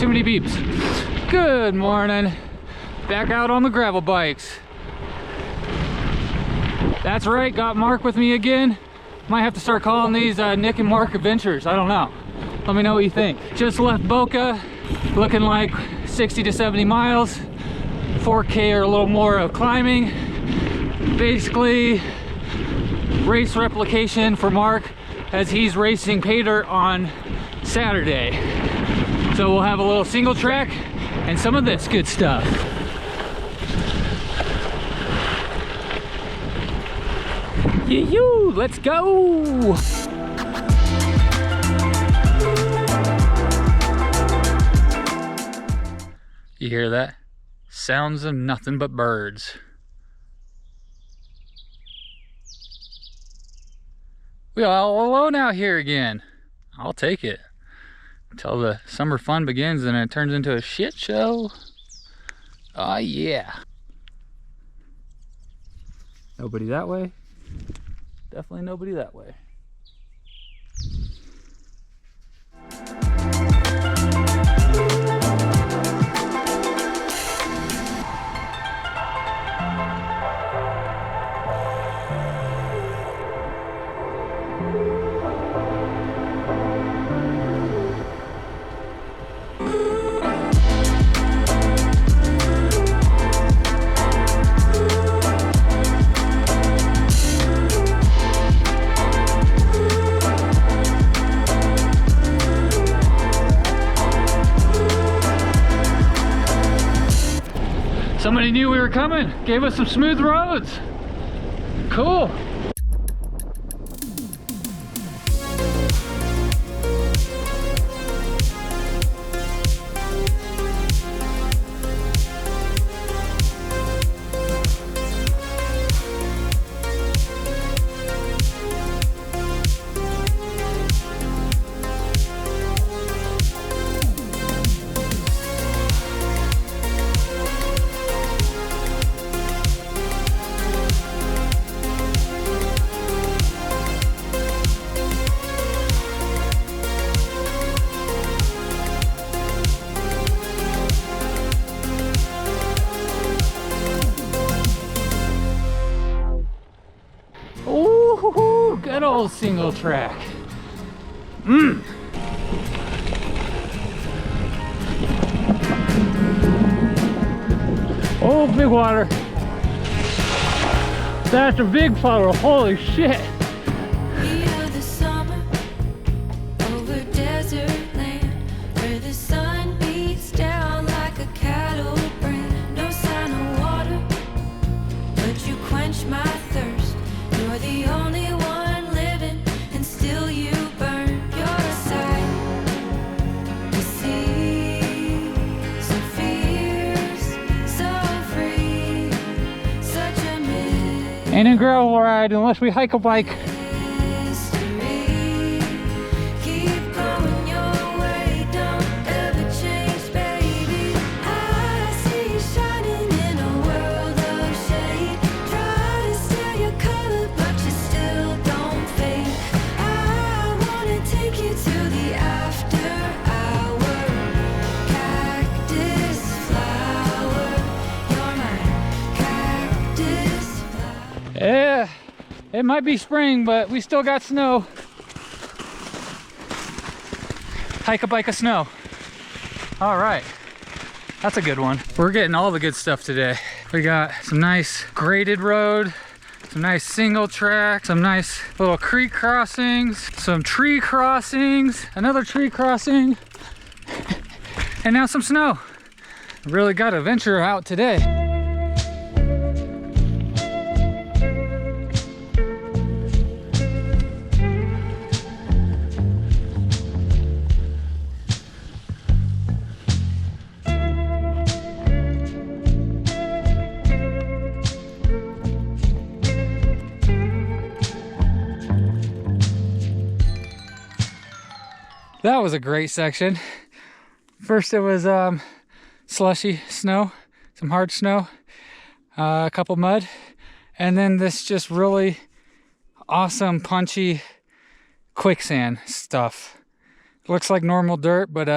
too many beeps. Good morning. Back out on the gravel bikes. That's right, got Mark with me again. Might have to start calling these Nick and Mark adventures. I don't know. Let me know what you think. Just left Boca, looking like 60 to 70 miles, 4K or a little more of climbing. Basically, race replication for Mark as he's racing Paydirt on Saturday. So we'll have a little single track and some of this good stuff. Yoo-hoo, let's go! You hear that? Sounds of nothing but birds. We all alone out here again. I'll take it. Until the summer fun begins and it turns into a shit show. Oh yeah. Nobody that way. Definitely nobody that way. Somebody knew we were coming, gave us some smooth roads. Cool. Ooh, good old single track. Oh, big water. That's a big puddle, holy shit. Ain't a gravel ride unless we hike a bike. Yeah, it might be spring, but we still got snow. Hike a bike of snow. All right, that's a good one. We're getting all the good stuff today. We got some nice graded road, some nice single track, some nice little creek crossings, some tree crossings, another tree crossing, and now some snow. Really got to venture out today. That was a great section. First it was slushy snow, some hard snow, a couple mud, and then this just really awesome punchy quicksand stuff. It looks like normal dirt, but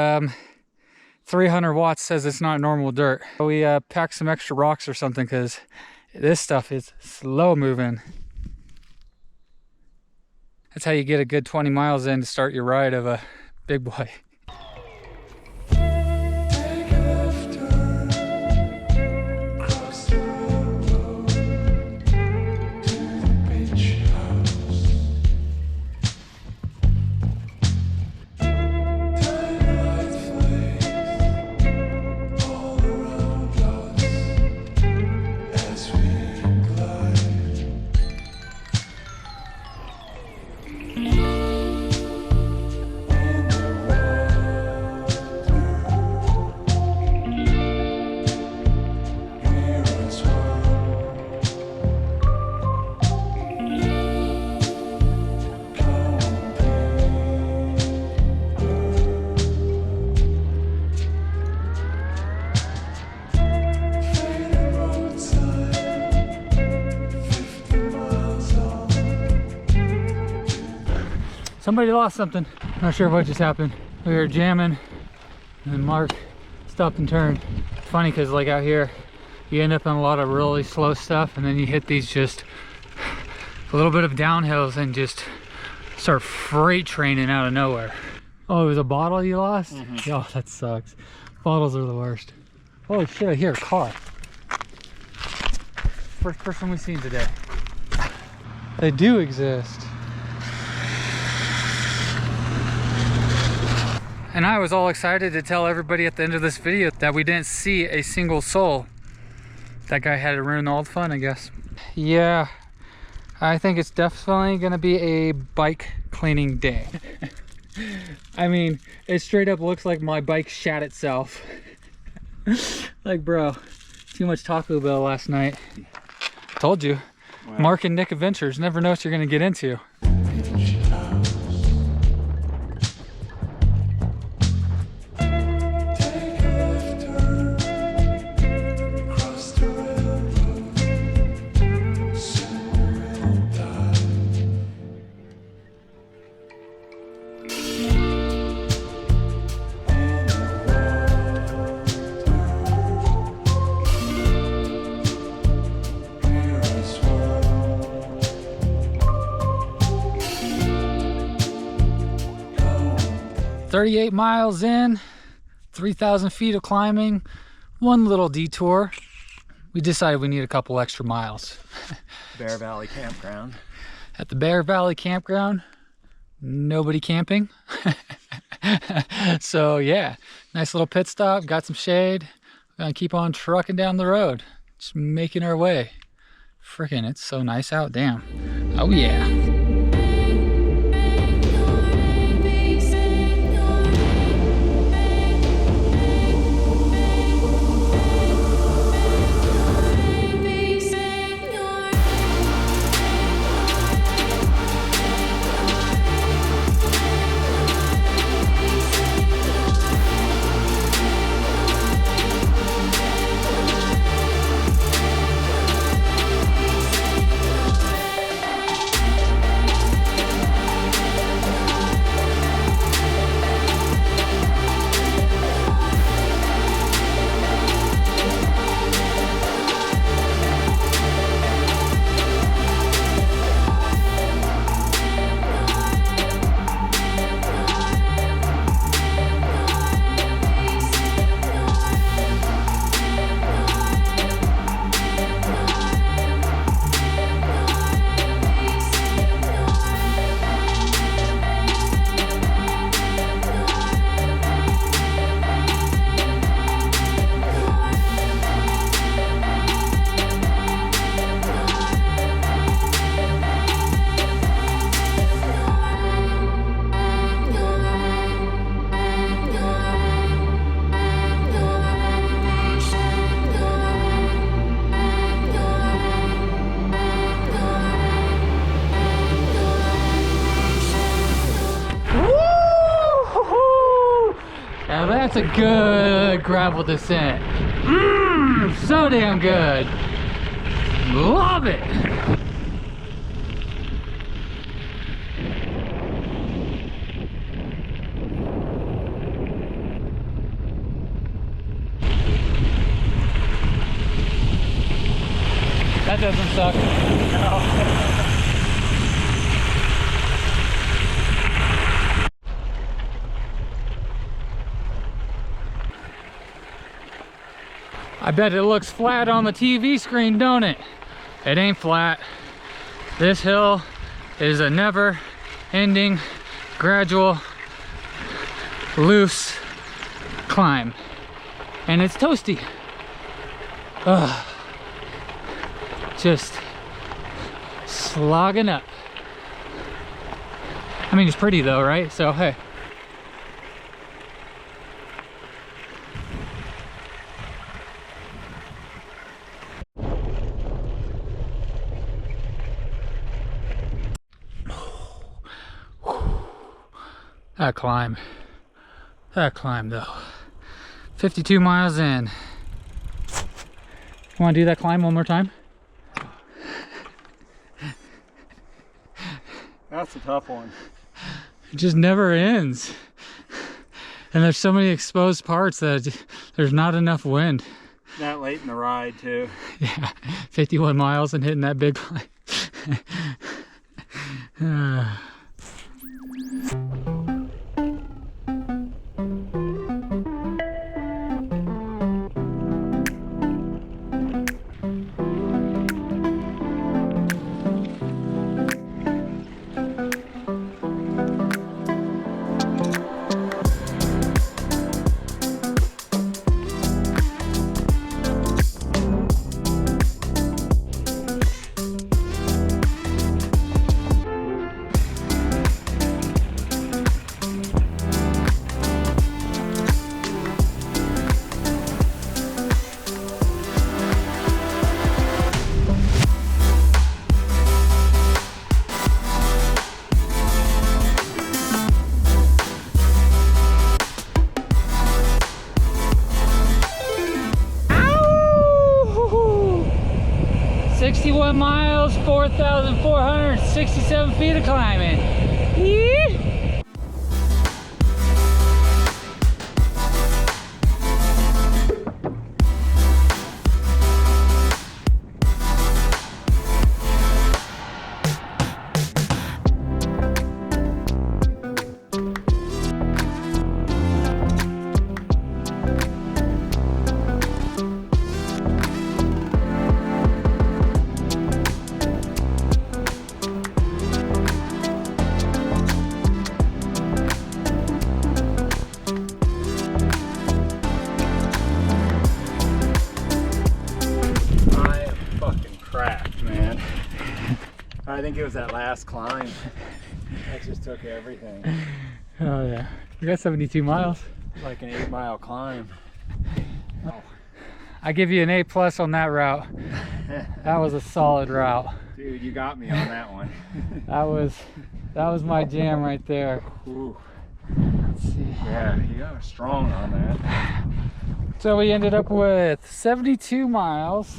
300 watts says it's not normal dirt. We packed some extra rocks or something because this stuff is slow moving. That's how you get a good 20 miles in to start your ride of a big boy. Somebody lost something. Not sure what just happened. We were jamming and then Mark stopped and turned. It's funny because like out here, you end up on a lot of really slow stuff and then you hit these just a little bit of downhills and just start freight training out of nowhere. Oh, it was a bottle you lost? Mm-hmm. Oh, that sucks. Bottles are the worst. Holy shit, I hear a car. First person we've seen today. They do exist. And I was all excited to tell everybody at the end of this video that we didn't see a single soul. That guy had to ruin all the fun, I guess. Yeah, I think it's definitely gonna be a bike cleaning day. I mean, it straight up looks like my bike shat itself. Like, bro, too much Taco Bell last night. Told you. Wow. Mark and Nick Adventures, never know what you're gonna get into. "38 miles in, 3,000 feet of climbing, one little detour. We decided we need a couple extra miles." Bear Valley Campground. At the Bear Valley Campground, nobody camping. So yeah, nice little pit stop, got some shade. We're gonna keep on trucking down the road, just making our way. Freaking, it's so nice out, damn. Oh yeah. Now that's a good gravel descent. So damn good. Love it. That doesn't suck. No. I bet it looks flat on the TV screen, don't it? It ain't flat. This hill is a never-ending, gradual, loose climb. And it's toasty. Ugh. Just slogging up. I mean, it's pretty though, right? So, hey. That climb though. 52 miles in. Want to do that climb one more time? That's a tough one. It just never ends. And there's so many exposed parts that there's not enough wind. That late in the ride too. Yeah, 51 miles and hitting that big climb. Miles, 4,467 feet of climbing. Yee! I think it was that last climb. That just took everything. Oh yeah. We got 72 miles. Like an 8-mile climb. Oh. I give you an A+ on that route. That was a solid route. Dude, you got me on that one. That was my jam right there. Ooh. Let's see. Yeah, you got strong on that. So we ended up with 72 miles,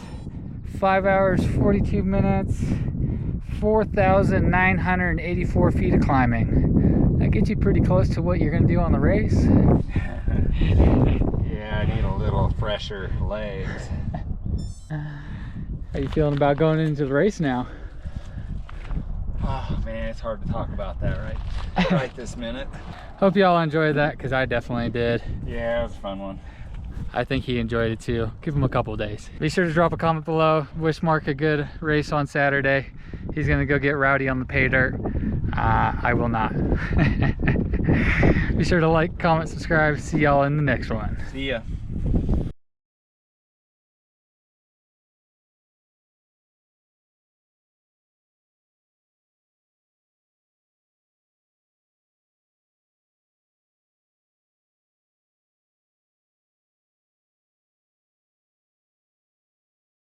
5 hours, 42 minutes, 4,984 feet of climbing. That gets you pretty close to what you're going to do on the race. Yeah, I need a little fresher legs. How you feeling about going into the race now? Oh man, it's hard to talk about that right this minute. Hope y'all enjoyed that, because I definitely did. Yeah, it was a fun one. I think he enjoyed it too. Give him a couple days. Be sure to drop a comment below. Wish Mark a good race on Saturday. He's gonna go get rowdy on the pay dirt. I will not. Be sure to like, comment, subscribe. See y'all in the next one. See ya.